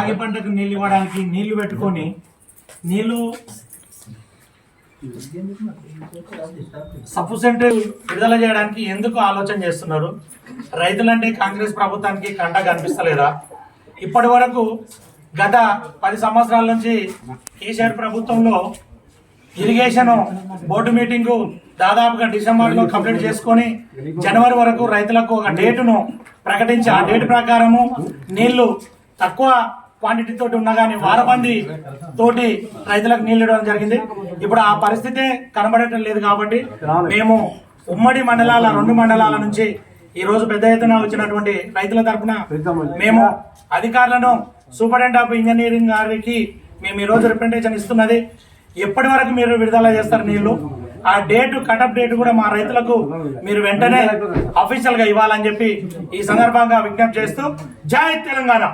రాగి పంటకు నీళ్ళు ఇవ్వడానికి నీళ్లు పెట్టుకొని నీళ్లు సఫిషియెంట్ విడుదల చేయడానికి ఎందుకు ఆలోచన చేస్తున్నారు? రైతులంటే కాంగ్రెస్ ప్రభుత్వానికి కంట కనిపిస్తలేదా? ఇప్పటి వరకు గత 10 సంవత్సరాల నుంచి కేసీఆర్ ప్రభుత్వంలో ఇరిగేషన్ బోర్డు మీటింగు దాదాపుగా డిసెంబర్లో కంప్లీట్ చేసుకొని జనవరి వరకు రైతులకు ఒక డేటును ప్రకటించి ఆ డేట్ ప్రకారము నీళ్లు తక్కువ క్వాంటిటీ తోటి ఉన్నా కానీ వారబంది తోటి రైతులకు నీళ్లు ఇవ్వడం జరిగింది. ఇప్పుడు ఆ పరిస్థితి కనబడటం లేదు కాబట్టి మేము ఉమ్మడి మండలాల 2 మండలాల నుంచి ఈ రోజు పెద్ద ఎత్తున వచ్చినటువంటి రైతుల తరఫున మేము అధికారులను సూపరింటెండెంట్ ఆఫ్ ఇంజనీరింగ్ గారికి మేము ఈ రోజు రిప్రజెంటేషన్ ఇస్తున్నది. ఎప్పటి వరకు మీరు విడుదల చేస్తారు నీళ్లు? ఆ డేట్ కటప్ డేట్ కూడా మా రైతులకు మీరు వెంటనే అఫీషియల్ గా ఇవ్వాలని చెప్పి ఈ సందర్భంగా విజ్ఞప్తి చేస్తూ జై తెలంగాణ.